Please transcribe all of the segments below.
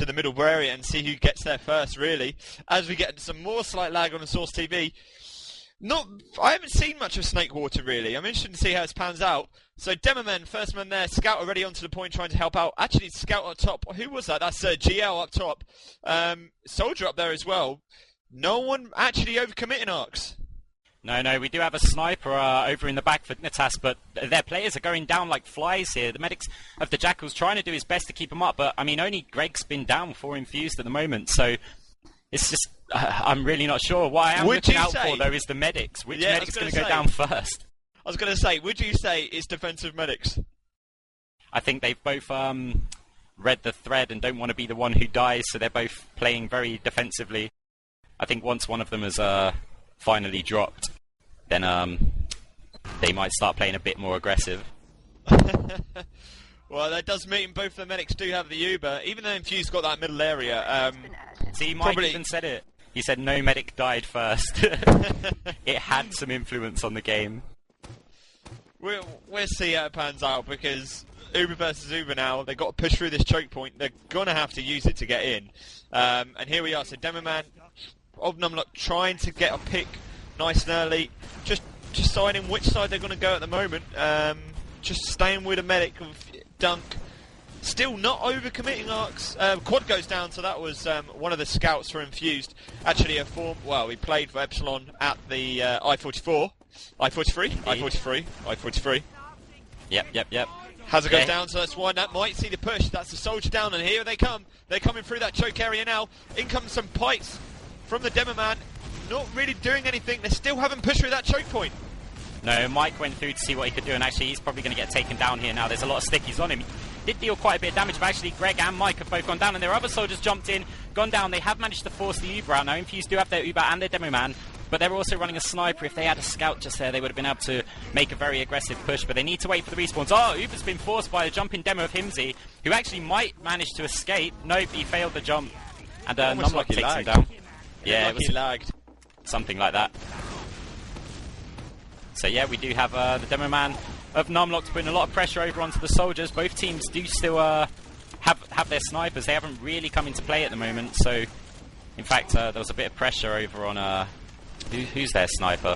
into the middle area and see who gets there first, really. As we get some more slight lag on the Source TV. I haven't seen much of Snakewater, really. I'm interested to see how it pans out. So, Demoman, first man there. Scout already onto the point trying to help out. Actually, Scout up top. Who was that? That's GL up top. Soldier up there as well. No one actually overcommitting Arx. No, we do have a sniper over in the back for Dignitas, but their players are going down like flies here. The medics of the Jackal's trying to do his best to keep them up, but, I mean, only Greg's been down for Infused at the moment, so it's just... I'm really not sure. What I am looking out for, though, is the medics. Which medic's going to go down first? I was going to say, would you say it's defensive medics? I think they've both read the thread and don't want to be the one who dies, so they're both playing very defensively. I think once one of them has finally dropped, then they might start playing a bit more aggressive. Well, that does mean both the medics do have the Uber, even though Infused got that middle area. See, Mike even said it. He said no medic died first. It had some influence on the game. We'll see how it pans out, because Uber versus Uber now, they've got to push through this choke point. They're going to have to use it to get in. And here we are. So Demoman of numlocked trying to get a pick nice and early. Just deciding which side they're going to go at the moment. Just staying with a medic of Dunc. Still not overcommitting Arx. Quad goes down, so that was one of the scouts for Infused. Actually a form, well, he played for Epsilon at the I-44. I-43. Yep. Haza goes down, so that's one. That might see the push. That's the soldier down, and here they come. They're coming through that choke area now. In comes some pikes from the Demoman. Not really doing anything. They still haven't pushed through that choke point. No, Mike went through to see what he could do, and actually he's probably going to get taken down here now. There's a lot of stickies on him. He did deal quite a bit of damage, but actually Greg and Mike have both gone down, and their other soldiers jumped in, gone down. They have managed to force the Uber out. Now Infused do have their Uber and their Demoman, but they're also running a sniper. If they had a scout just there, they would have been able to make a very aggressive push, but they need to wait for the respawns. Oh, Uber's been forced by a jumping demo of hymzi, who actually might manage to escape. Nope, he failed the jump, and numlocked takes him down. Yeah, it was lagged. Something like that. So yeah, we do have the Demoman of numlocked putting a lot of pressure over onto the soldiers. Both teams do still have their snipers. They haven't really come into play at the moment. So, in fact, there was a bit of pressure over on who's their sniper?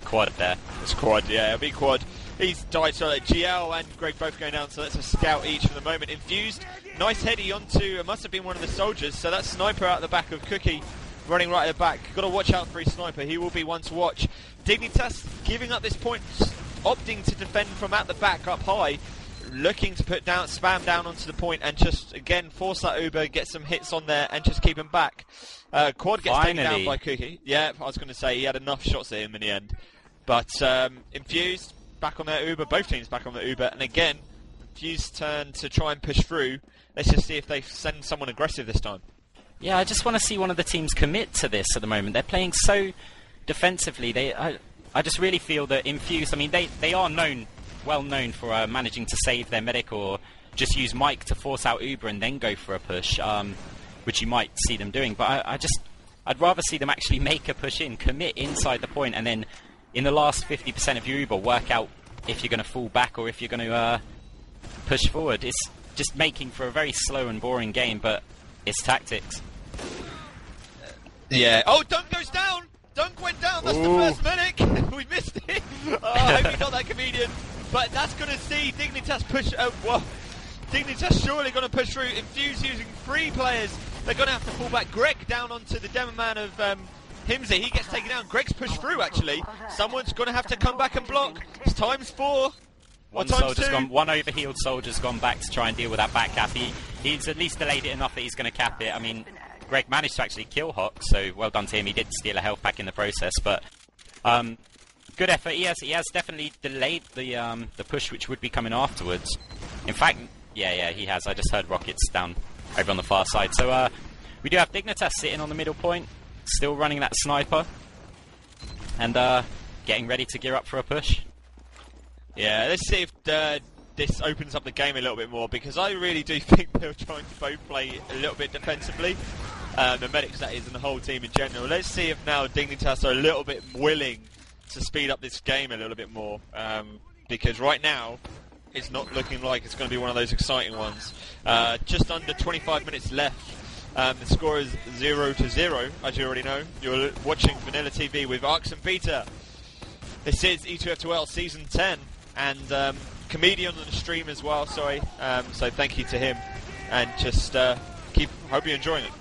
Quad there. It's Quad, yeah, a big Quad. He's died, so GL and Greg both going down, so that's a scout each for the moment. Infused, nice heady onto, it must have been one of the soldiers, so that sniper out the back of Cookye, running right at the back. Got to watch out for his sniper, he will be one to watch. Dignitas giving up this point, opting to defend from at the back up high, looking to put down, spam down onto the point and just, again, force that Uber, get some hits on there and just keep him back. Quad gets taken down by Cookye. Yeah, I was going to say, he had enough shots at him in the end. But Infused, back on their Uber, both teams back on their Uber, and again, Infused turn to try and push through. Let's just see if they send someone aggressive this time. Yeah, I just want to see one of the teams commit to this at the moment. They're playing so defensively. I just really feel that Infused, I mean, they are well known for managing to save their medic or just use Mike to force out Uber and then go for a push, which you might see them doing. But I'd rather see them actually make a push in, commit inside the point, and then in the last 50% of your Uber, work out if you're going to fall back or if you're going to push forward. It's just making for a very slow and boring game, but it's tactics. Yeah. Oh, Dunc goes down! Dunc went down, that's the first medic! We missed it! Oh, I hope he's not that comedian. But that's going to see Dignitas push... Dignitas surely going to push through. Infused using 3 players. They're going to have to pull back. Greg down onto the Demoman of hymzi. He gets taken down. Greg's pushed through, actually. Someone's going to have to come back and block. It's times 4. One overhealed soldier's gone back to try and deal with that back cap. He's at least delayed it enough that he's going to cap it. I mean, Greg managed to actually kill Hocz, so well done to him. He did steal a health pack in the process, but good effort. He has definitely delayed the push which would be coming afterwards. In fact, yeah, he has. I just heard rockets down over on the far side. So we do have Dignitas sitting on the middle point, still running that sniper, and getting ready to gear up for a push. Yeah, let's see if this opens up the game a little bit more, because I really do think they're trying to both play a little bit defensively. The medics, that is, and the whole team in general. Let's see if now Dignitas are a little bit willing to speed up this game a little bit more, because right now it's not looking like it's going to be one of those exciting ones. Just under 25 minutes left The score is 0-0, as you already know. You're watching VanillaTV with Arx and Beta. This is ETF2L Season 10, and comedian on the stream as well, sorry. So thank you to him, and just hope you're enjoying it.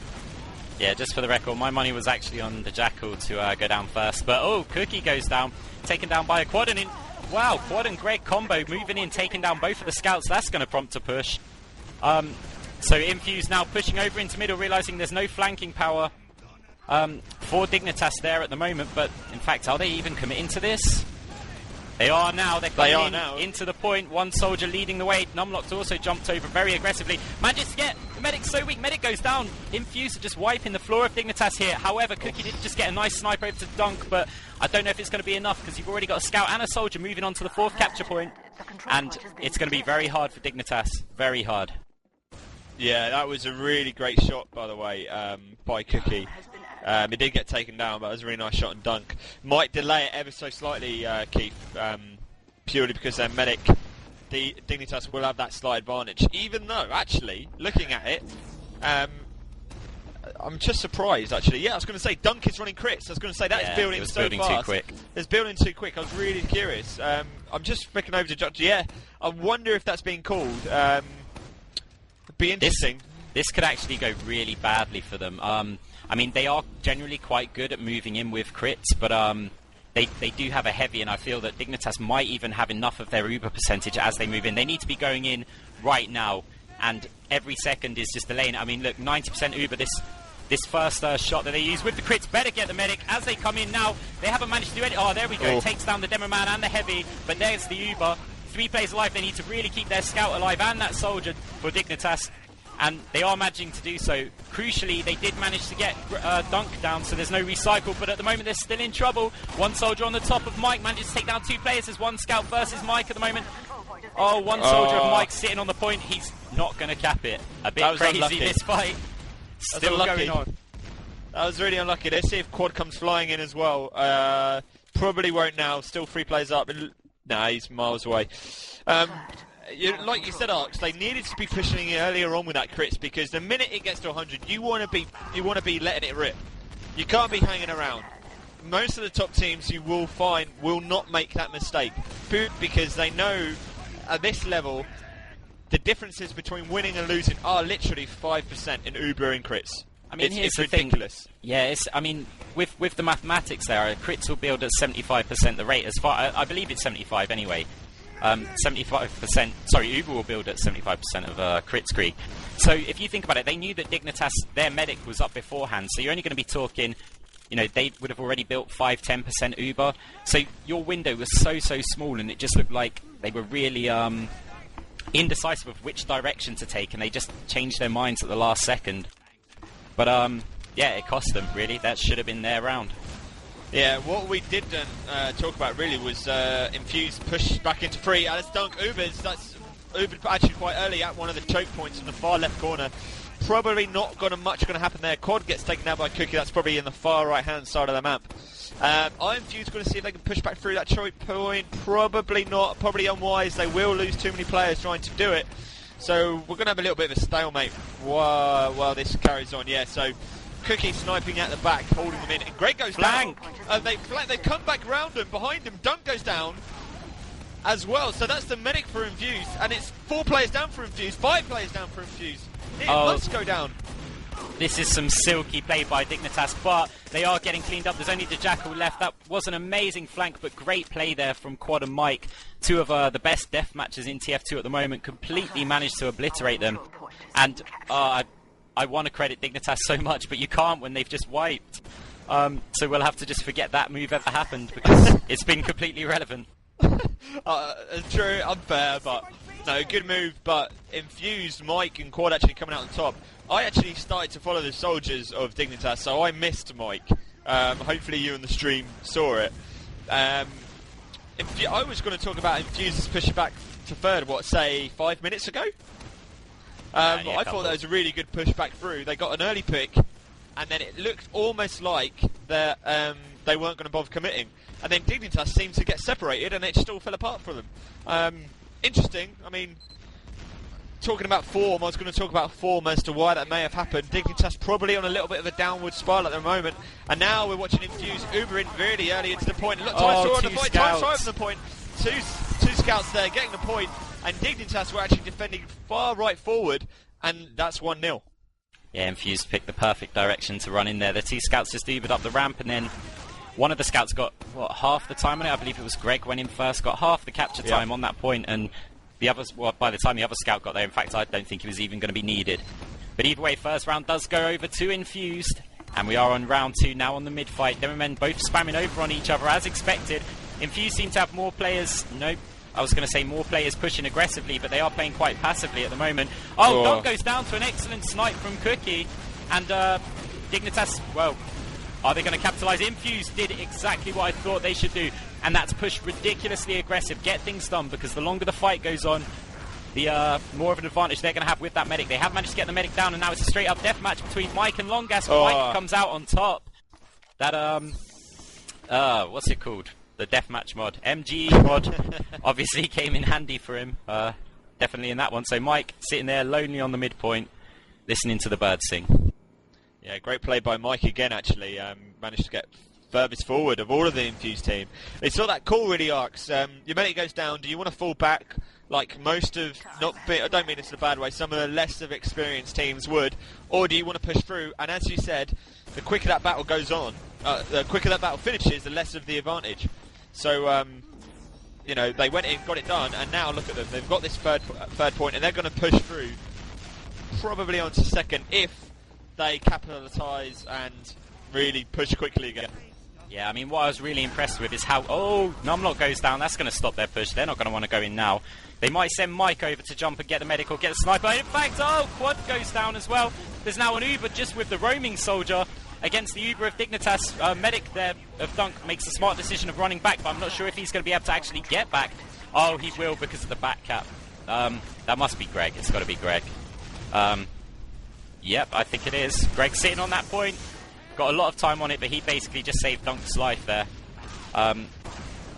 Yeah, just for the record, my money was actually on dajackal to go down first, but cookye goes down, taken down by a quad, and wow, quad and Greg combo moving in, taking down both of the scouts. That's going to prompt a push. So Infused now pushing over into middle, realising there's no flanking power for Dignitas there at the moment, but in fact, are they even committing to this? They are now. They're coming into the point. One soldier leading the way. Numlocked also jumped over very aggressively. Manages to get the medic so weak. Medic goes down. Infused are just wiping the floor of Dignitas here. However, cookye did just get a nice sniper over to dunc, but I don't know if it's going to be enough because you've already got a scout and a soldier moving on to the fourth capture point, and it's going to be very hard for Dignitas. Very hard. Yeah, that was a really great shot, by the way, by cookye. It did get taken down, but it was a really nice shot on dunc. Might delay it ever so slightly, Keith, purely because their medic, the Dignitas, will have that slight advantage. Even though, actually, looking at it, I'm just surprised, actually. Yeah, I was going to say, dunc is running crits. I was going to say, that is building so building fast. Too quick. It's building too quick. I was really curious. I'm just flicking over to Judge. Yeah, I wonder if that's being called. It'd be interesting. This could actually go really badly for them. I mean, they are generally quite good at moving in with crits, but they do have a heavy, and I feel that Dignitas might even have enough of their Uber percentage as they move in. They need to be going in right now, and every second is just delaying. I mean, look, 90% Uber, this first shot that they use with the crits, better get the medic as they come in now. They haven't managed to do any. Oh, there we go. Takes down the demo man and the heavy, but there's the Uber. 3 players alive. They need to really keep their scout alive and that soldier for Dignitas, and they are managing to do so. Crucially, they did manage to get dunc down, so there's no recycle, but at the moment they're still in trouble. One soldier on the top of Mike manages to take down 2 players. There's one scout versus Mike at the moment. Oh, one soldier of Mike sitting on the point. He's not going to cap it. A bit crazy, unlucky. This fight. Still going on. That was really unlucky. Let's see if quad comes flying in as well. Probably won't now. Still 3 players up. Nah, he's miles away. Like you said, Arx, they needed to be pushing it earlier on with that crits, because the minute it gets to 100, you want to be letting it rip. You can't be hanging around. Most of the top teams you will find will not make that mistake, because they know at this level the differences between winning and losing are literally 5% in Uber and crits. I mean, it's ridiculous. Yeah, I mean, with the mathematics there, crits will build at 75% the rate. As far I believe it's 75 anyway. 75%. Sorry, Uber will build at 75% of crit scree. So if you think about it, they knew that Dignitas, their medic, was up beforehand. So you're only going to be talking, you know, they would have already built 5-10% Uber. So your window was so small, and it just looked like they were really indecisive of which direction to take, and they just changed their minds at the last second. But yeah, it cost them, really. That should have been their round. Yeah, what we didn't talk about really was Infused push back into free. Alice Dunk Ubers. That's Ubered actually quite early at one of the choke points in the far left corner. Probably not much going to happen there. Quad gets taken down by cookye. That's probably in the far right hand side of the map. Are Infused going to see if they can push back through that choke point? Probably not. Probably unwise. They will lose too many players trying to do it. So we're going to have a little bit of a stalemate while this carries on. Yeah, so cookye sniping at the back, holding them in, and Greg goes down. They come back round him, behind him. Dunc goes down as well. So that's the medic for Infused, and it's 4 players down for Infused, 5 players down for Infused. It must go down. This is some silky play by Dignitas, but they are getting cleaned up. There's only dajackal left. That was an amazing flank, but great play there from Quad and Mike. 2 of the best death matches in TF2 at the moment. Completely managed to obliterate them. And I want to credit Dignitas so much, but you can't when they've just wiped. So we'll have to just forget that move ever happened, because it's been completely irrelevant. True, unfair, but no, good move. But Infused, Mike and Quad actually coming out on top. I actually started to follow the soldiers of Dignitas, so I missed Mike. Hopefully you on the stream saw it. I was going to talk about Infused's pushing back to third, say 5 minutes ago? I thought that was a really good push back through. They got an early pick, and then it looked almost like that they weren't going to bother committing. And then Dignitas seemed to get separated, and it still fell apart for them. Interesting. I mean, talking about form, I was going to talk about form as to why that may have happened. Dignitas probably on a little bit of a downward spiral at the moment, and now we're watching Infused Uber in really early into the point. Look, time on the point, time from the point. Two scouts there getting the point, and Dignitas were actually defending far right forward, and that's 1-0. Yeah, Infused picked the perfect direction to run in there. The 2 scouts just Ubered up the ramp, and then one of the scouts got, what, half the time on it? I believe it was Greg went in first, got half the capture time on that point, and the others, well, by the time the other scout got there, in fact, I don't think he was even going to be needed. But either way, first round does go over to Infused, and we are on round 2 now on the mid-fight. Demomen both spamming over on each other as expected. Infused seem to have more players, nope, I was going to say more players pushing aggressively, but they are playing quite passively at the moment. Oh, Dunc goes down to an excellent snipe from Cookye, and Dignitas, well, are they going to capitalise? Infused did exactly what I thought they should do, and that's push ridiculously aggressive, get things done, because the longer the fight goes on, the more of an advantage they're going to have with that medic. They have managed to get the medic down, and now it's a straight-up deathmatch between Mike and longas. Mike comes out on top. That, what's it called? The Deathmatch mod. MG mod obviously came in handy for him. Definitely in that one. So Mike sitting there lonely on the midpoint, listening to the birds sing. Yeah, great play by Mike again, actually. Managed to get furthest forward of all of the Infused team. They saw that call really, Arx. Your medic goes down. Do you want to fall back like most of, I don't mean this in a bad way, some of the less of experienced teams would, or do you want to push through? And as you said, the quicker that battle goes on, the quicker that battle finishes, the less of the advantage. So, you know, they went in, got it done, and now look at them. They've got this third point, and they're going to push through, probably onto second, if they capitalise and really push quickly again. Yeah, I mean, what I was really impressed with is how... Oh, numlocked goes down. That's going to stop their push. They're not going to want to go in now. They might send Mike over to jump and get the medic or get the sniper. In fact, quad goes down as well. There's now an Uber just with the roaming soldier against the Uber of Dignitas. Medic there of Dunc makes a smart decision of running back, but I'm not sure if he's going to be able to actually get back. Oh, he will because of the back cap. That must be Greg. It's got to be Greg. Yep, I think it is. Greg sitting on that point. Got a lot of time on it, but he basically just saved Dunc's life there.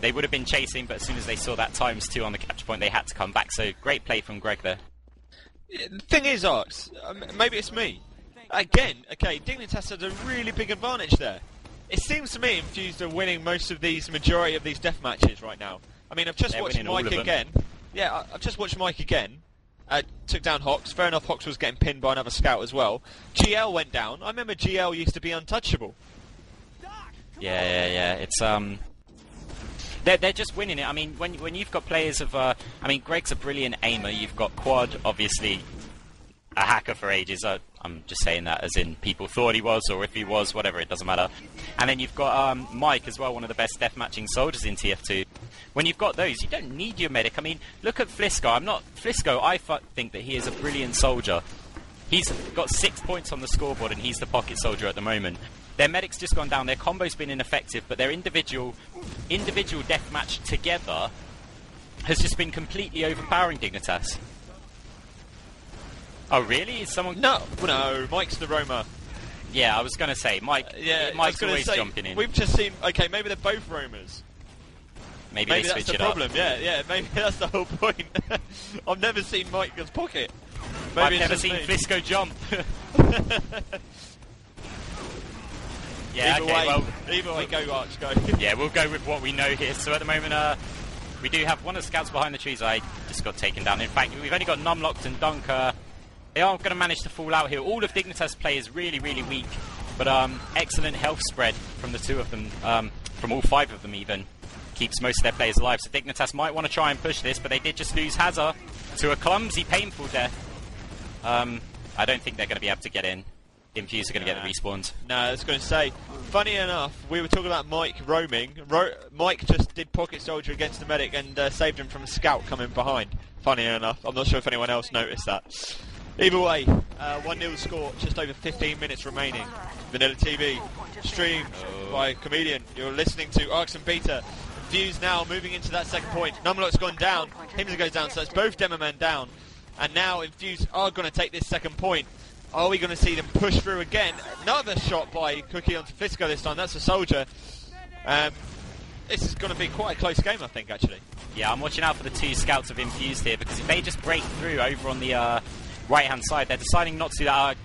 They would have been chasing, but as soon as they saw that ×2 on the capture point, they had to come back. So great play from Greg there. Yeah, the thing is, Arx, maybe it's me. Again, okay, Dignitas has a really big advantage there. It seems to me Infused are winning majority of these death matches right now. I mean, I've just watched Mike again. Yeah, I've just watched Mike again. Took down Hocz. Fair enough, Hocz was getting pinned by another scout as well. GL went down. I remember GL used to be untouchable. Yeah. It's they're just winning it. I mean, when you've got players of I mean, Greg's a brilliant aimer. You've got Quad, obviously a hacker for ages. I'm just saying that as in people thought he was, or if he was, whatever, it doesn't matter. And then you've got Mike as well, one of the best deathmatching soldiers in TF2. When you've got those, you don't need your medic. I mean, look at Flisko. I think that he is a brilliant soldier. He's got 6 points on the scoreboard, and he's the pocket soldier at the moment. Their medic's just gone down. Their combo's been ineffective, but their individual deathmatch together has just been completely overpowering Dignitas. Oh, really? Is someone... No, Mike's the roamer. Yeah, I was going to say, Mike's always jumping in. We've just seen... Okay, maybe they're both roamers. Maybe they switch it up. Maybe that's the problem, yeah, maybe that's the whole point. I've never seen Mike's pocket. Maybe I've never seen Flisko jump. Yeah, either way, go Arch, go. Yeah, we'll go with what we know here. So at the moment, we do have one of the scouts behind the trees. I just got taken down. In fact, we've only got numlocked and dunc. They aren't going to manage to fall out here. All of Dignitas' play is really, really weak. But excellent health spread from the two of them, from all 5 of them even. Keeps most of their players alive. So Dignitas might want to try and push this, but they did just lose Haza to a clumsy, painful death. I don't think they're going to be able to get in. Infused are going to get the respawns. No, I was going to say, funny enough, we were talking about Mike roaming. Mike just did pocket soldier against the medic and saved him from a scout coming behind. Funny enough. I'm not sure if anyone else noticed that. Either way, 1-0 score, just over 15 minutes remaining. VanillaTV, streamed by Comedian. You're listening to Arx and Beta. Infused now moving into that second point. Numlock's gone down, hymzi goes down, so it's both Demomen down. And now Infused are going to take this second point. Are we going to see them push through again? Another shot by Cookye onto Flisko this time. That's a soldier. this is going to be quite a close game, I think, actually. Yeah, I'm watching out for the 2 scouts of Infused here, because if they just break through over on the right-hand side, they're deciding not to.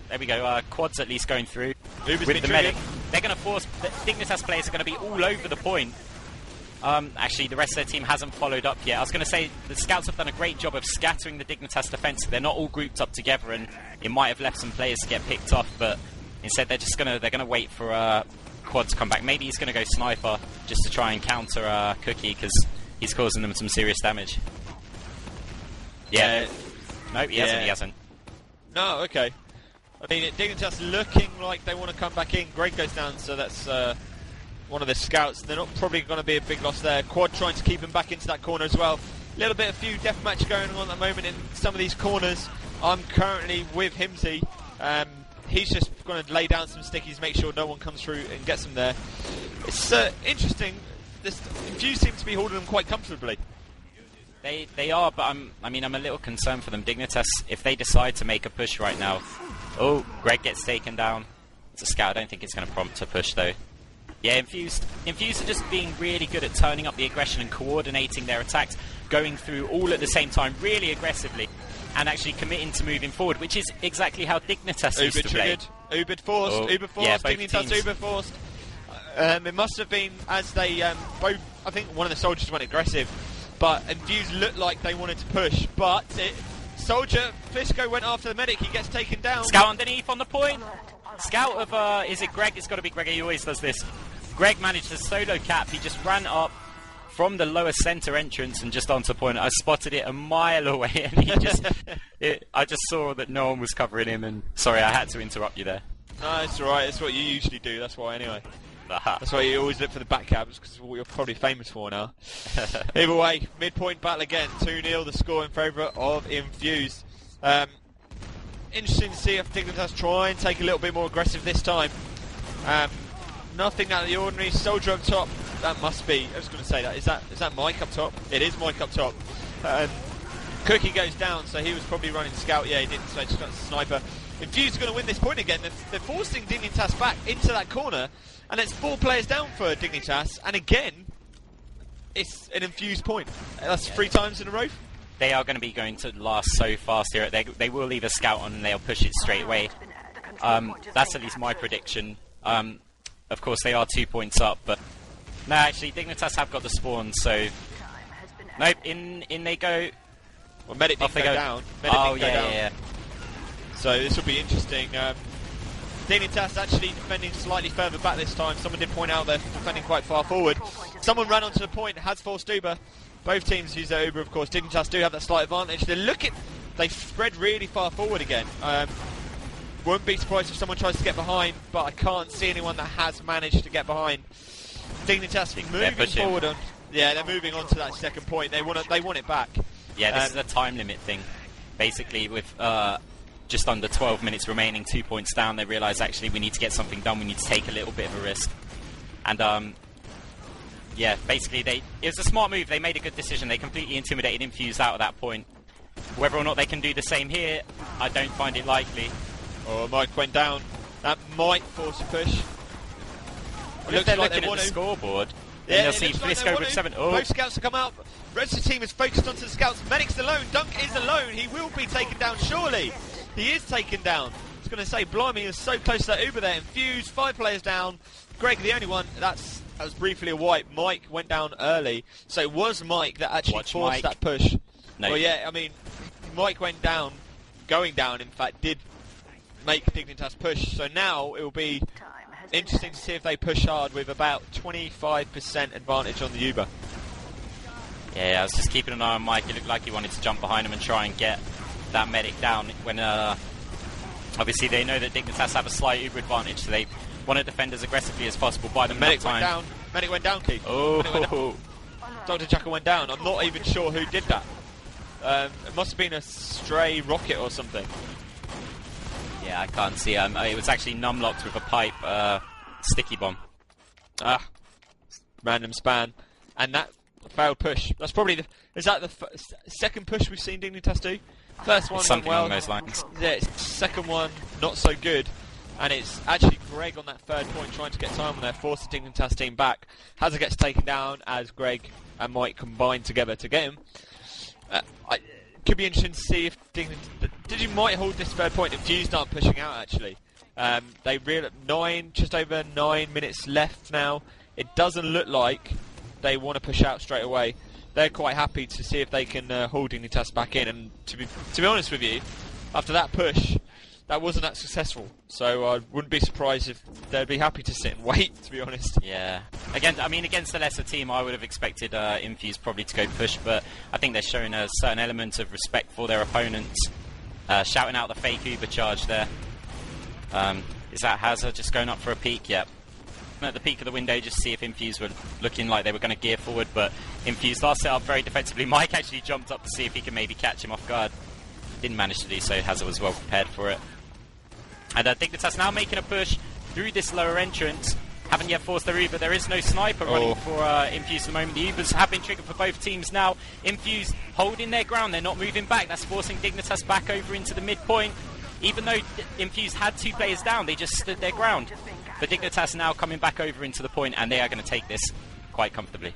There we go, quads at least going through with the medic. They're going to force... The Dignitas players are going to be all over the point. Actually, the rest of their team hasn't followed up yet. I was going to say, the scouts have done a great job of scattering the Dignitas defense. They're not all grouped up together, and it might have left some players to get picked off, but instead they're just going to wait for quad to come back. Maybe he's going to go sniper just to try and counter cookye, because he's causing them some serious damage. Yeah. No, he hasn't. No, okay. I mean, Dignitas looking like they want to come back in. Greg goes down, so that's one of the scouts. They're not probably going to be a big loss there. Quad trying to keep him back into that corner as well. A few deathmatch going on at the moment in some of these corners. I'm currently with hymzi. He's just going to lay down some stickies, make sure no one comes through and gets them there. It's interesting. This Infused seems to be holding them quite comfortably. They are, but I'm a little concerned for them. Dignitas, if they decide to make a push right now... Oh, Greg gets taken down. It's a scout. I don't think it's going to prompt a push, though. Yeah, Infused are just being really good at turning up the aggression and coordinating their attacks, going through all at the same time, really aggressively, and actually committing to moving forward, which is exactly how Dignitas used to play. Uber forced, yeah, Dignitas Uber forced. It must have been as they both... I think one of the soldiers went aggressive, but Infused looked like they wanted to push, but Soldier, flisko went after the medic, he gets taken down. Scout underneath on the point. Scout of, is it Greg? It's got to be Greg, he always does this. Greg managed to solo cap, he just ran up from the lower centre entrance and just onto point. I spotted it a mile away and he just... I just saw that no one was covering him and... Sorry, I had to interrupt you there. No, it's alright, it's what you usually do, that's why anyway. That's why you always look for the back cabs, because it's what you're probably famous for now. Either way, midpoint battle again, 2-0, the score in favour of Infused. Interesting to see if Dignitas try and take a little bit more aggressive this time. Nothing out of the ordinary. Soldier up top, that must be, I was going to say that, is that Mike up top? It is Mike up top. Cookye goes down, so he was probably running scout, yeah he didn't, so he just got a sniper. Infused are going to win this point again, they're forcing Dignitas back into that corner, and it's 4 players down for Dignitas, and again, it's an Infused point. That's 3 times in a row. They are going to be going to last so fast here. They will leave a scout on and they'll push it straight away. That's at least my prediction. Of course, they are 2 points up, but... No, actually, Dignitas have got the spawn, so... Nope, in they go. Well, Medic didn't go down. Yeah. So this will be interesting. Dignitas actually defending slightly further back this time. Someone did point out they're defending quite far forward. Someone ran onto the point, has forced Uber. Both teams use their Uber, of course. Dignitas do have that slight advantage. They've spread really far forward again. Wouldn't be surprised if someone tries to get behind, but I can't see anyone that has managed to get behind. Dignitas moving forward on. Yeah, they're moving on to that second point. They want it back. Yeah, this is a time limit thing. Basically, with just under 12 minutes remaining, 2 points down, they realise actually we need to get something done. We need to take a little bit of a risk. And yeah, basically it was a smart move. They made a good decision. They completely intimidated Infused out at that point. Whether or not they can do the same here, I don't find it likely. Oh, Mike went down. That might force a push. It looks like looking at the scoreboard. Yeah, they'll see flisko with 7. Oh. Both scouts have come out. Rest of the team is focused onto the scouts. Medic's alone. Dunc is alone. He will be taken down, surely. He is taken down. I was going to say, blimey, he was so close to that Uber there. Infused, 5 players down. Greg, the only one. That was briefly a wipe. Mike went down early. So it was Mike that actually forced that push. No. Well, yeah, I mean, Mike went down. Going down, in fact, did make Dignitas push. So now it will be interesting to see if they push hard with about 25% advantage on the Uber. Yeah, I was just keeping an eye on Mike. It looked like he wanted to jump behind him and try and get that medic down when obviously they know that Dignitas have a slight Uber advantage, so they want to defend as aggressively as possible, buy them enough time. Medic went down, Keith. Oh, dajackal went down. I'm not even sure who did that. It must have been a stray rocket or something. Yeah, I can't see. It was actually numlocked with a pipe sticky bomb. Random span. And that failed push. That's probably is that the second push we've seen Dignitas do? First one something went well. along those lines. Yeah, second one not so good. and it's actually Greg on that third point trying to get time on there, force the Dignitas team back. Haza gets taken down as Greg and Mike combine together to get him. Could be interesting to see if Digi might hold this third point. Infused aren't pushing out actually. They just over 9 minutes left now. It doesn't look like they want to push out straight away. They're quite happy to see if they can hold Dignitas back in. And to be honest with you, after that push, that wasn't that successful. So I wouldn't be surprised if they'd be happy to sit and wait, to be honest. Yeah. Against the lesser team, I would have expected Infused probably to go push, but I think they're showing a certain element of respect for their opponents. Shouting out the fake Uber charge there. Is that Haza just going up for a peek? Yep. At the peak of the window, just see if Infused were looking like they were going to gear forward, but Infused are set up very defensively. Mike actually jumped up to see if he could maybe catch him off guard. Didn't manage to do so. Haza was well prepared for it. And I think Dignitas now making a push through this lower entrance. Haven't yet forced their Uber. There is no sniper running for Infused at the moment. The Ubers have been triggered for both teams now. Infused holding their ground. They're not moving back. That's forcing Dignitas back over into the midpoint. Even though Infused had 2 players down, they just stood their ground. But Dignitas now coming back over into the point, and they are going to take this quite comfortably.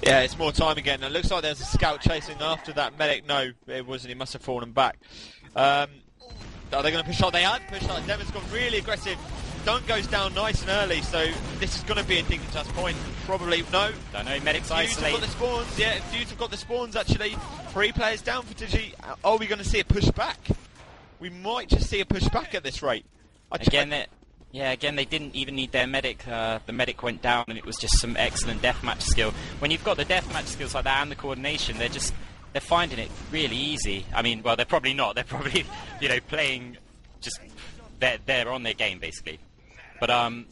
Yeah, it's more time again. It looks like there's a scout chasing after that medic. No, it wasn't. He must have fallen back. Are they going to push out? They had pushed out. Demon's gone really aggressive. Dunc goes down nice and early, so this is going to be a Dignitas point. Probably, no. Don't know, medic's Infused have isolated. got the spawns, yeah, Infused have got the spawns actually. 3 players down for Digi. Are we going to see a push back? We might just see a push back at this rate. Again, they didn't even need their medic. The medic went down, and it was just some excellent deathmatch skill. When you've got the deathmatch skills like that and the coordination, they're finding it really easy. I mean, well, they're probably not. They're probably, playing just they're on their game basically. But a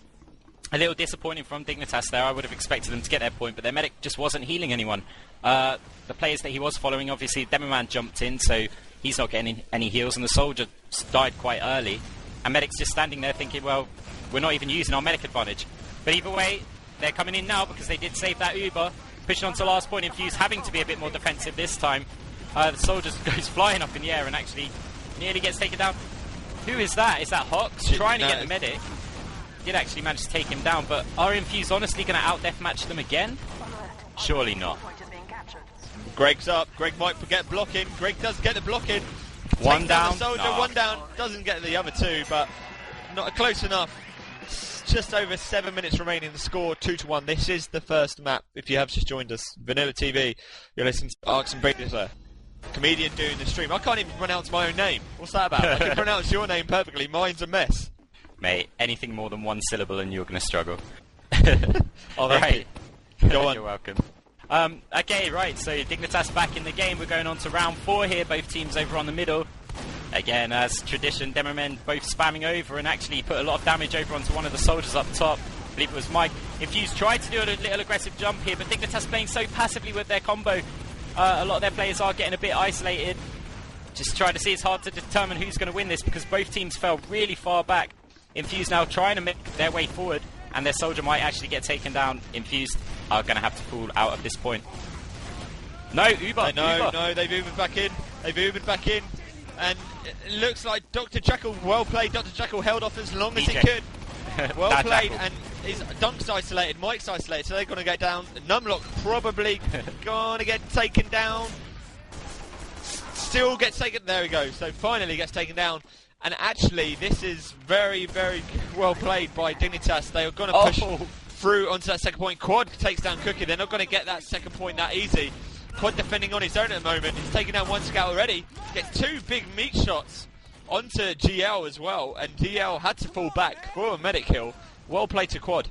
little disappointing from Dignitas there. I would have expected them to get their point, but their medic just wasn't healing anyone. The players that he was following, obviously, Demoman jumped in, so he's not getting any heals, and the soldier died quite early. And medic's just standing there thinking, well, we're not even using our medic advantage. But either way, they're coming in now because they did save that Uber. Pushing on to last point, Infused having to be a bit more defensive this time. The soldier goes flying up in the air and actually nearly gets taken down. Who is that? Is that Hocz? Trying to get the medic. Did actually manage to take him down, but are Infused honestly going to out-deathmatch them again? Surely not. Greg's up. Greg might forget blocking. Greg does get the blocking. One down. The soldier, one down. Doesn't get the other 2, but not close enough. Just over 7 minutes remaining. The score 2-1. This is the first map. If you have just joined us, VanillaTV, you're listening to Arx and Beta, comedian doing the stream. I can't even pronounce my own name. What's that about? I can pronounce your name perfectly. Mine's a mess. Mate, anything more than 1 syllable and you're going to struggle. Alright. Go on. You're welcome. Okay, right, so Dignitas back in the game. We're going on to round 4 here, both teams over on the middle. Again, as tradition, Demomen both spamming over and actually put a lot of damage over onto one of the soldiers up top. I believe it was Mike. Infused tried to do a little aggressive jump here, but Dignitas playing so passively with their combo. A lot of their players are getting a bit isolated. Just trying to see, it's hard to determine who's going to win this because both teams fell really far back. Infused now trying to make their way forward, and their soldier might actually get taken down. Infused are going to have to fall out at this point. No, Uber. No, they've Ubered back in. And it looks like Dr. Jackal, well played. Dr. Jackal held off as long as he could. Well played, and his Dunk's isolated, Mike's isolated, so they're going to get down. Numlocked probably going to get taken down. Still gets taken, there we go. So finally gets taken down. And actually, this is very, very well played by Dignitas. They are going to push through onto that second point. Quad takes down Cookye. They're not going to get that second point that easy. Quad defending on his own at the moment. He's taken down 1 scout already. Gets 2 big meat shots onto GL as well. And GL had to fall back for a medic kill. Well played to Quad.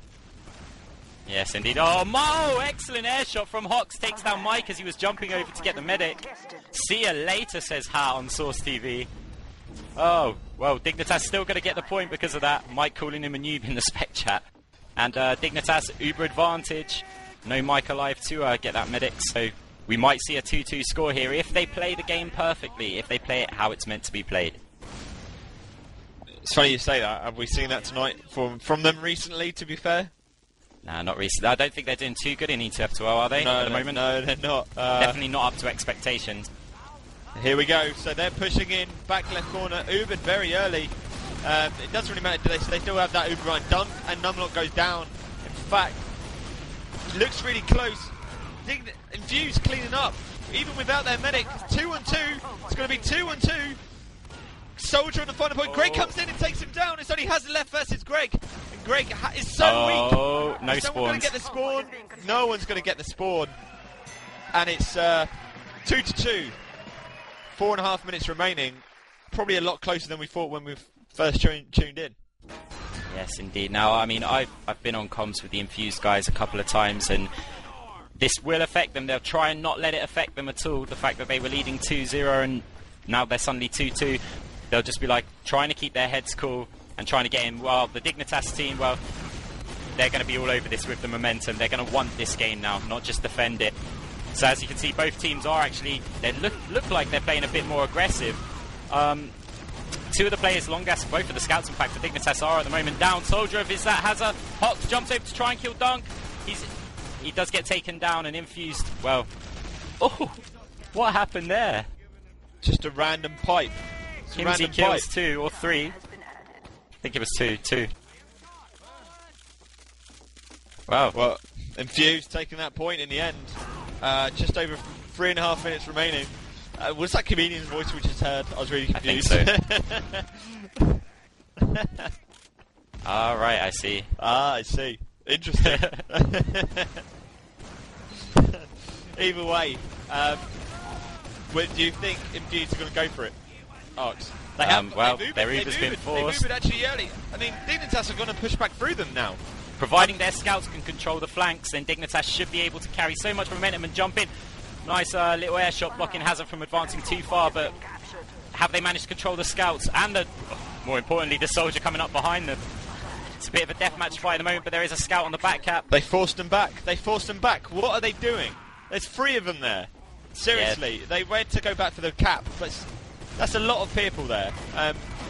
Yes, indeed. Oh, Mo! Excellent air shot from Hocz. Takes down Mike as he was jumping over to get the medic. See you later, says Ha on Source TV. Oh, well, Dignitas still going to get the point because of that. Mike calling him a noob in the spec chat. And Dignitas, Uber advantage. No Mike alive to get that medic. So we might see a 2-2 score here if they play the game perfectly, if they play it how it's meant to be played. It's funny you say that. Have we seen that tonight from them recently, to be fair? Nah, not recently. I don't think they're doing too good in ETF2L, are they? No, at the moment? No, they're not. Definitely not up to expectations. Here we go. So they're pushing in, back left corner. Ubered very early. It doesn't really matter, do they? So they still have that Uber run. Dunc and numlocked goes down. In fact, it looks really close. Infused cleaning up. Even without their medic, 2-on-2. It's going to be 2-on-2. Soldier on the final point. Greg comes in and takes him down. It's only Haza left versus Greg. And Greg is so weak. Oh, no is someone going to get the spawn? No one's going to get the spawn. And it's 2-2. 4.5 minutes remaining. Probably a lot closer than we thought when we first tuned in. Yes, indeed. Now, I mean, I've been on comms with the Infused guys a couple of times, and this will affect them. They'll try and not let it affect them at all. The fact that they were leading 2-0 and now they're suddenly 2-2. They'll just be like trying to keep their heads cool and trying to get in. Well, the Dignitas team, well, they're going to be all over this with the momentum. They're going to want this game now, not just defend it. So as you can see, both teams are actually, they look like they're playing a bit more aggressive. Two of the players, longas, both of the scouts in fact for Dignitas are at the moment down. Soldier of is that Haza. Hocz jumps over to try and kill Dunc. He does get taken down and Infused. Well, oh, what happened there? Just a random pipe. hymzi kills 2 or 3. I think it was 2. Wow. Well, Infused taking that point in the end. Just over 3.5 minutes remaining. Was that comedian's voice we just heard? I was really confused. I think so. Alright, I see. I see. Interesting. Either way, do you think Infused are going to go for it? Arx. Their Uber's been forced. They've Ubered actually early. I mean, Dignitas are going to push back through them now. Providing their scouts can control the flanks, then Dignitas should be able to carry so much momentum and jump in. Nice little air shot blocking Haza from advancing too far, but have they managed to control the scouts and more importantly, the soldier coming up behind them? It's a bit of a deathmatch fight at the moment, but there is a scout on the back cap. They forced them back. What are they doing? There's 3 of them there. Seriously, yeah. They went to go back for the cap, but that's a lot of people there.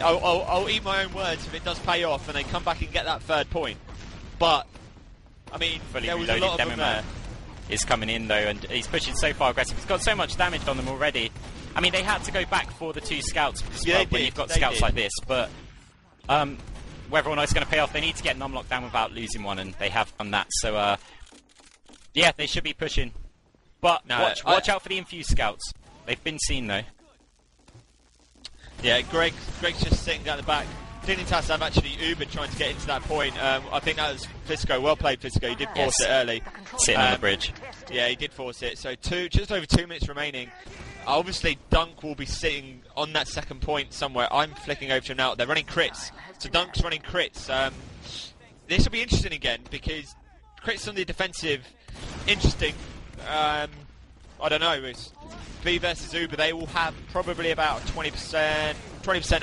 I'll eat my own words if it does pay off and they come back and get that 3rd point. But, I mean, there was a lot of them there. Is coming in though, and he's pushing so far aggressive. He's got so much damage on them already. I mean, they had to go back for the 2 scouts because when you've got scouts like this, but whether or not it's going to pay off, they need to get numlocked down without losing one, and they have done that. So, yeah, they should be pushing. But watch out for the Infused scouts. They've been seen though. Yeah, Greg's just sitting down the back. Dignitas have actually Ubered trying to get into that point. I think that was Flisko. Well played, Flisko. He did force it early. Sitting on the bridge. Yeah, he did force it. So just over 2 minutes remaining. Obviously, Dunc will be sitting on that 2nd point somewhere. I'm flicking over to him now. They're running crits. So Dunc's running crits. This will be interesting again because crits on the defensive, interesting. I don't know. It's V versus Uber. They will have probably about 20%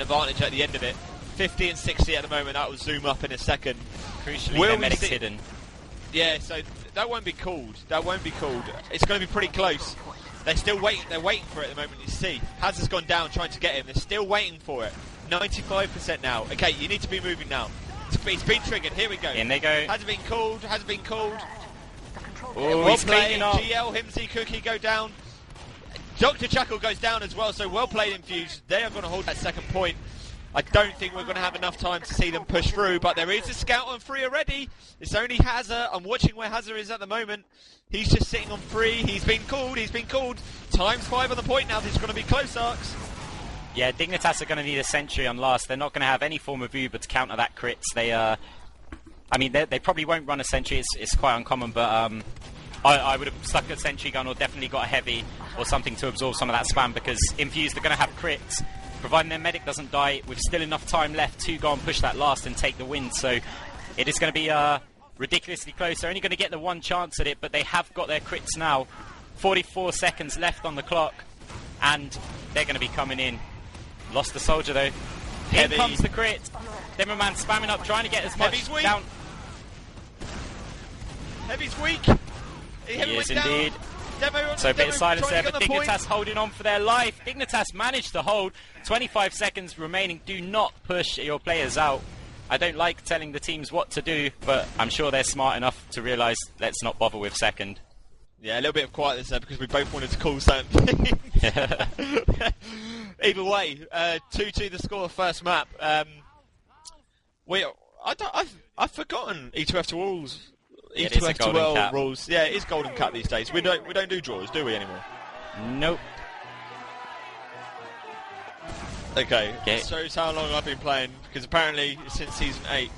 advantage at the end of it. 50 and 60 at the moment. That will zoom up in a second. Crucially, their medic's hidden. Yeah, so that won't be called. It's going to be pretty close. They're still waiting. They're waiting for it at the moment. You see, Haza's gone down trying to get him. They're still waiting for it. 95% now. Okay, you need to be moving now. It's been triggered. Here we go. In they go. Has been called. Oh, he's cleaning up. GL, hymzi, cookye go down. Dajackal goes down as well. So well played, Infused. They are going to hold that 2nd point. I don't think we're going to have enough time to see them push through, but there is a scout on 3 already. It's only Haza. I'm watching where Haza is at the moment. He's just sitting on 3. He's been called. Times 5 on the point now. This is going to be close, Arx. Yeah, Dignitas are going to need a sentry on last. They're not going to have any form of Uber to counter that crits. They probably won't run a sentry. It's quite uncommon, but I would have stuck a sentry gun or definitely got a heavy or something to absorb some of that spam because Infused are going to have crits. Providing their medic doesn't die, with still enough time left to go and push that last and take the win. So it is going to be ridiculously close. They're only going to get the 1 chance at it, but they have got their crits now. 44 seconds left on the clock, and they're going to be coming in. Lost the soldier though. Here comes the crit. Demoman spamming up, trying to get as much down. Heavy's weak. He is indeed. So a bit of silence there, but Dignitas holding on for their life. Dignitas managed to hold. 25 seconds remaining. Do not push your players out. I don't like telling the teams what to do, but I'm sure they're smart enough to realise let's not bother with 2nd. Yeah, a little bit of quietness there because we both wanted to call something. Either way, 2-2 the score of 1st map. I've forgotten E2F2L It is a golden cap. rules. Yeah, it is golden cap these days. We don't do draws, do we anymore? Nope. Okay. Shows how long I've been playing, because apparently since season 8.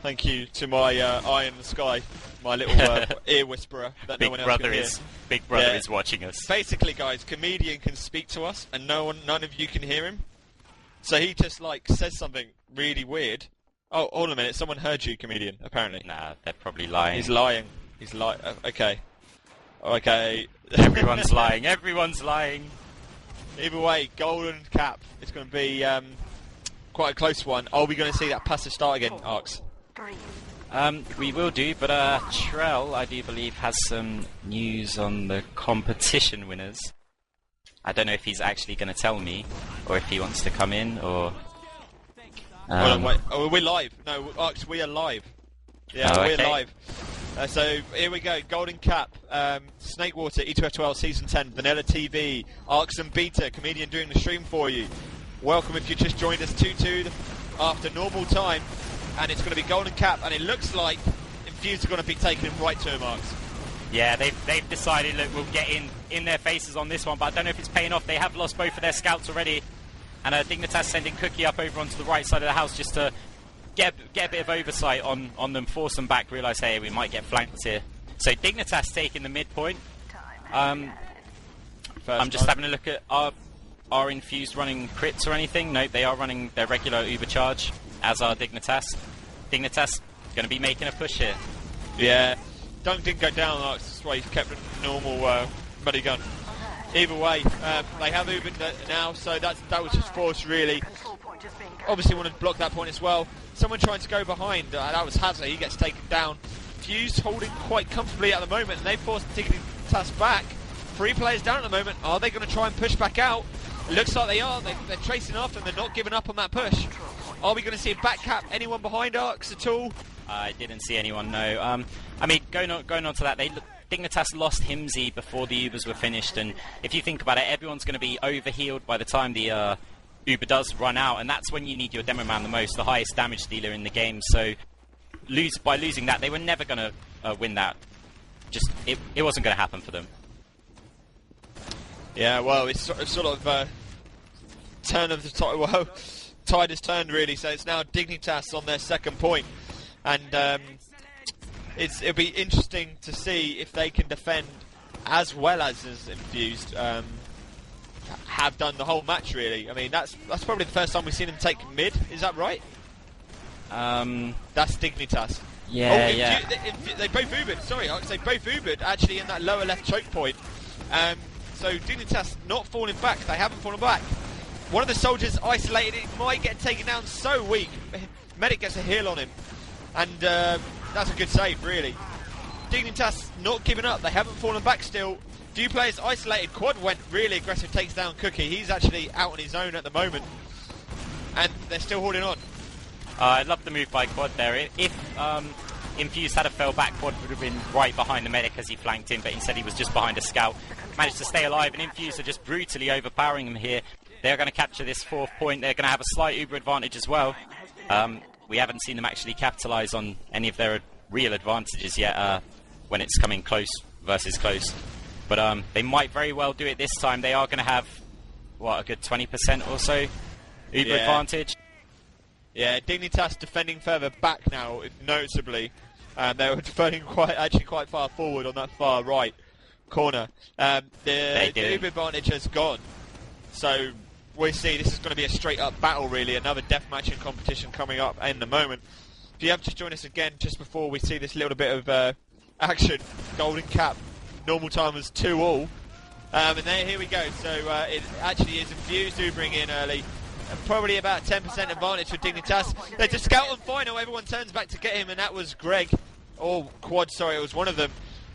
Thank you to my eye in the sky, my little ear whisperer that no one else can hear. Big Brother is watching us. Basically, guys, comedian can speak to us, and none of you can hear him. So he just like says something really weird. Oh, hold on a minute, someone heard you, comedian. Apparently. Nah, they're probably lying. He's lying. Okay. Everyone's lying. Everyone's lying. Either way, golden cap. It's going to be quite a close one. Are we going to see that passive start again, Arx? We will do, but Trell, I do believe, has some news on the competition winners. I don't know if he's actually going to tell me, or if he wants to come in, or... Hold on, wait. Oh, we're live. No, Arx, we are live. Yeah, we're live. So, here we go. Golden Cap, Snakewater, E2F2L Season 10, VanillaTV, Arx and Beta, comedian doing the stream for you. Welcome if you just joined us, 2-2 after normal time. And it's going to be golden cap, and it looks like Infused are going to be taking him right to him, Arx. Yeah, they've decided, look, we'll get in their faces on this one, but I don't know if it's paying off. They have lost both of their scouts already, and Dignitas sending Cookye up over onto the right side of the house just to get a bit of oversight on them, force them back, realise, hey, we might get flanked here. So Dignitas taking the midpoint. I'm just having a look at are Infused running crits or anything? No, they are running their regular Uber charge, as are Dignitas. Dignitas going to be making a push here. Yeah, Dunc didn't go down, that's why he kept a normal muddy gun. Either way, they have Ubered now, so that was just forced, really. Obviously wanted to block that point as well. Someone trying to go behind, that was Haza, he gets taken down. Fuse holding quite comfortably at the moment, and they forced Dignitas back. 3 players down at the moment. Are they going to try and push back out? It looks like they are. They're tracing after them. They're not giving up on that push. Are we going to see a back cap? Anyone behind Arx at all? I didn't see anyone, no. I mean, going on to that, Dignitas lost hymzi before the Ubers were finished, and if you think about it, everyone's going to be overhealed by the time the Uber does run out, and that's when you need your demo man the most, the highest damage dealer in the game. So by losing that, they were never going to win that. Just it wasn't going to happen for them. Yeah, well, it's sort of turn of the tide. Well, tide has turned really. So it's now Dignitas on their second point, and it'll be interesting to see if they can defend as well as Infused have done the whole match. Really, I mean that's probably the first time we've seen them take mid. Is that right? That's Dignitas. Yeah, yeah. They both Ubered. Sorry, they both Ubered actually in that lower left choke point. So Dignitas not falling back. They haven't fallen back. One of the soldiers isolated. It might get taken down. So weak. Medic gets a heal on him, and that's a good save, really. Dignitas not giving up. They haven't fallen back still. Few players isolated. Quad went really aggressive. Takes down Cookye. He's actually out on his own at the moment, and they're still holding on. I love the move by Quad there. If Infused had a fell back, Quad would have been right behind the medic as he flanked him, but instead he was just behind a scout. Managed to stay alive, and Infused are just brutally overpowering him here. They're going to capture this 4th point. They're going to have a slight Uber advantage as well. We haven't seen them actually capitalise on any of their real advantages yet when it's coming close versus close. But they might very well do it this time. They are going to have, what, a good 20% or so Uber advantage. Yeah, Dignitas defending further back now, noticeably. They were defending quite far forward on that far right corner. The Uber advantage has gone. So we see this is going to be a straight up battle, really. Another deathmatch and competition coming up in the moment. If you have just joined us again just before we see this little bit of action, golden cap, normal time was 2-all. And here we go. So it actually is Infused Ubering in early. Probably about 10% advantage for Dignitas. They're just scout on final. Everyone turns back to get him, and that was Greg. Or Quad, sorry, it was one of them.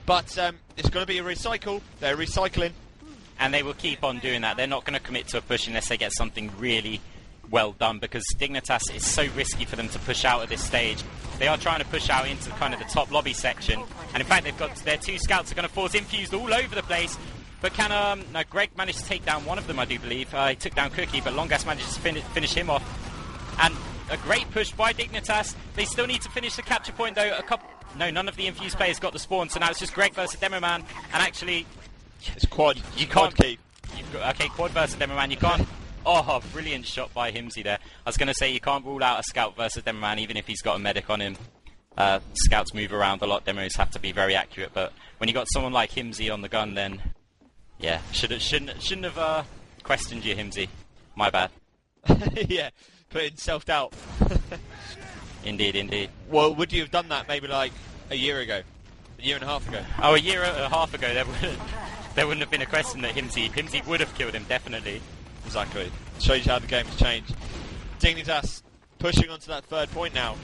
But it's going to be a recycle. They're recycling. And they will keep on doing that. They're not going to commit to a push unless they get something really well done, because Dignitas is so risky for them to push out at this stage. They are trying to push out into kind of the top lobby section. And in fact, they've got their 2 scouts are going to force Infused all over the place. But no, Greg managed to take down one of them, I do believe. He took down Cookye, but Longas managed to finish him off. And a great push by Dignitas. They still need to finish the capture point though. No, none of the Infused players got the spawn, so now it's just Greg versus Demoman, and actually... It's quad. You quad can't... keep. Okay, quad versus Demoman, you can't... Oh, brilliant shot by hymzi there. I was going to say you can't rule out a scout versus Demoman, even if he's got a medic on him. Scouts move around a lot, demos have to be very accurate, but when you got someone like hymzi on the gun, then... Yeah, shouldn't have questioned you, hymzi. My bad. Yeah, put in self-doubt. Indeed, indeed. Well, would you have done that maybe like a year ago? A year and a half ago? Oh, a year and a half ago, there wouldn't have been a question that hymzi would have killed him, definitely. Exactly. Shows you how the game's changed. Dignitas pushing onto that third point now.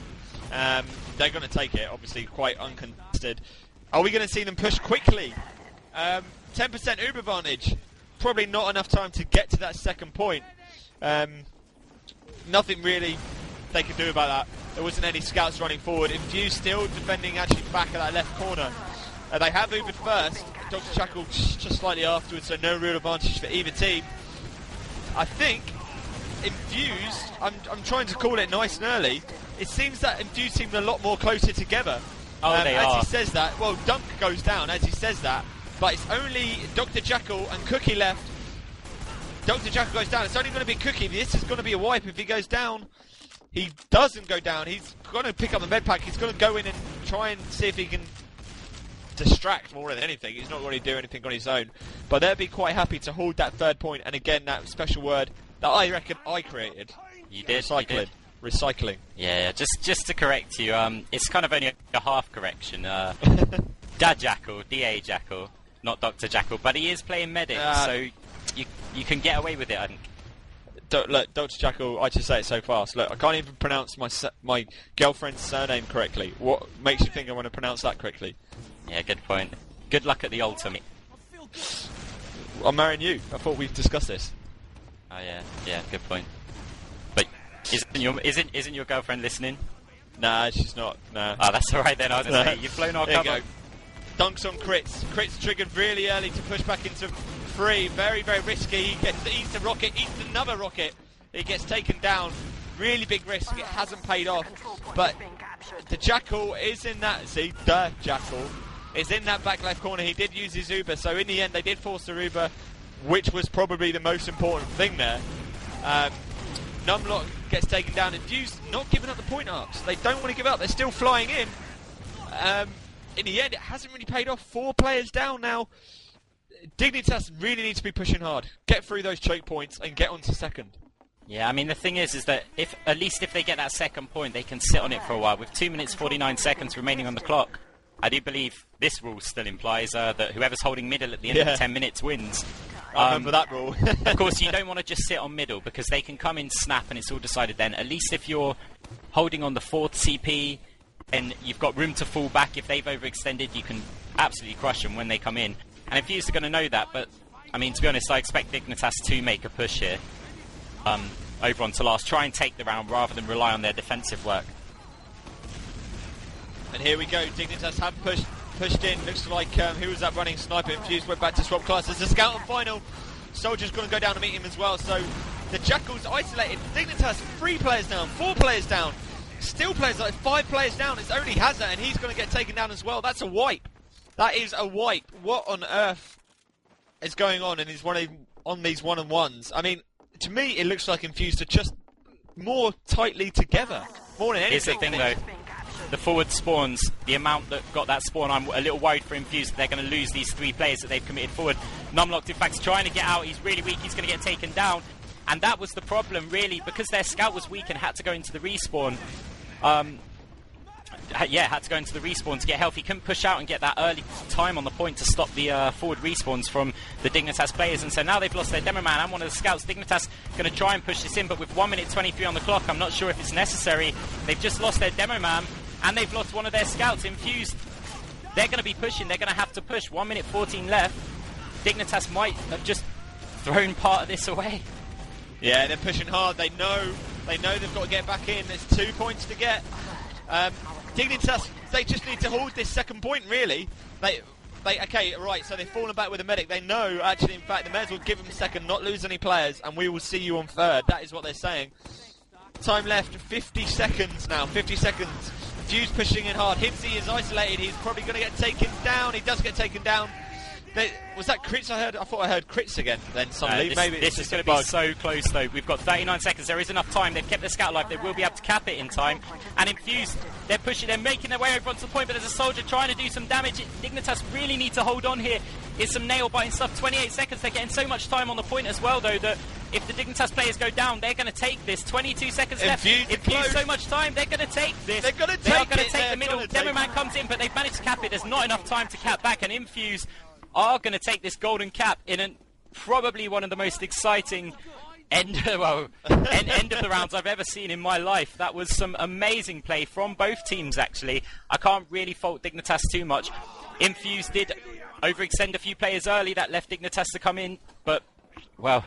They're going to take it, obviously quite uncontested. Are we going to see them push quickly? 10% Uber advantage. Probably not enough time to get to that second point. Nothing really they can do about that. There wasn't any scouts running forward. Infused still defending actually back at that left corner. They have Ubered first. dajackal just slightly afterwards, so no real advantage for either team. I think Infused, I'm trying to call it nice and early, it seems that Infused seem a lot more closer together. Oh, they as are. he says that, well, Dunc goes down as he says that, but it's only dajackal and cookye left. dajackal goes down, it's only going to be cookye. This is going to be a wipe if he goes down. He doesn't go down, he's going to pick up the med pack, he's going to go in and try and see if he can distract more than anything. He's not really doing anything on his own, but they'll be quite happy to hold that third point, and again that special word that I reckon I created. You did. Recycling. Yeah, just to correct you, it's kind of only a half correction. dajackal, not dajackal, but he is playing medic, so you can get away with it, I think. Look, dajackal, I just say it so fast. Look, I can't even pronounce my girlfriend's surname correctly. What makes you think I want to pronounce that correctly? Yeah, good point. Good luck at the ultimate. I'm marrying you. I thought we've discussed this. Oh yeah, good point. But isn't your girlfriend listening? Nah, she's not. Nah. Oh, that's alright then. I was gonna say you've flown our cover. Dunks on crits. Crits triggered really early to push back into free. Very, very risky. He eats a rocket, eats another rocket. He gets taken down. Really big risk. It hasn't paid off. But dajackal is in that. See, dajackal is in that back left corner. He did use his Uber, so in the end they did force the Uber, which was probably the most important thing there. Numlocked gets taken down. Infused not giving up the point arcs. They don't want to give up. They're still flying in. In the end, it hasn't really paid off. 4 players down now. Dignitas really needs to be pushing hard. Get through those choke points and get on to second. Yeah, I mean, the thing is that at least if they get that second point, they can sit on it for a while. With 2 minutes 49 seconds remaining on the clock, I do believe this rule still implies that whoever's holding middle at the end of 10 minutes wins. I remember that rule. Of course, you don't want to just sit on middle because they can come in, snap, and it's all decided then. At least if you're holding on the 4th CP and you've got room to fall back, if they've overextended, you can absolutely crush them when they come in. And Infused are going to know that, but, I mean, to be honest, I expect Dignitas to make a push here. Over onto last. Try and take the round rather than rely on their defensive work. And here we go. Dignitas have pushed in. Looks like, who was that running? Sniper. Infused went back to swap classes. The scout on final. Soldier's going to go down to meet him as well. So dajackal's isolated. Dignitas 3 players down, 4 players down. Still players like 5 players down. It's only Haza, and he's going to get taken down as well. That's a wipe. That is a wipe. What on earth is going on? And he's on these one-on-ones. I mean, to me, it looks like Infused are just more tightly together. More than anything. Here's the thing, though. The forward spawns, the amount that got that spawn, I'm a little worried for Infused that they're going to lose these 3 players that they've committed forward. Numlocked, in fact, is trying to get out. He's really weak. He's going to get taken down. And that was the problem, really, because their scout was weak and had to go into the respawn. Had to go into the respawn to get health. He couldn't push out and get that early time on the point to stop the forward respawns from the Dignitas players, and so now they've lost their demo man and one of the scouts. Dignitas going to try and push this in, but with 1 minute 23 on the clock, I'm not sure if it's necessary. They've just lost their demo man and they've lost one of their scouts. Infused, they're going to be pushing. They're going to have to push. 1 minute 14 left. Dignitas might have just thrown part of this away. Yeah, they're pushing hard. They know they've got to get back in. There's 2 points to get. Dignitas, they just need to hold this second point, really. Okay, right, so they've fallen back with a medic. They know, actually, in fact, they may as well give them second, not lose any players, and we will see you on third. That is what they're saying. time left, 50 seconds now, 50 seconds. Infused pushing in hard. hymzi is isolated, he's probably going to get taken down. He does get taken down. Was that crits I heard? I thought I heard crits again then suddenly. Maybe this is going to be so close though. We've got 39 seconds. There is enough time. They've kept their scout alive. They will be able to cap it in time. And Infused, they're pushing, they're making their way over onto the point, but there's a soldier trying to do some damage. Dignitas really need to hold on here. It's some nail biting stuff. 28 seconds. They're getting so much time on the point as well though that if the Dignitas players go down, they're going to take this. 22 seconds left. Infused so much time. They're going to take this. They're going to they take are going to it. take the middle. Demoman comes in, but they've managed to cap it. There's not enough time to cap back, and Infused are going to take this golden cap in probably one of the most exciting end of the rounds I've ever seen in my life. That was some amazing play from both teams, actually. I can't really fault Dignitas too much. Infused did overextend a few players early. That left Dignitas to come in, but, well,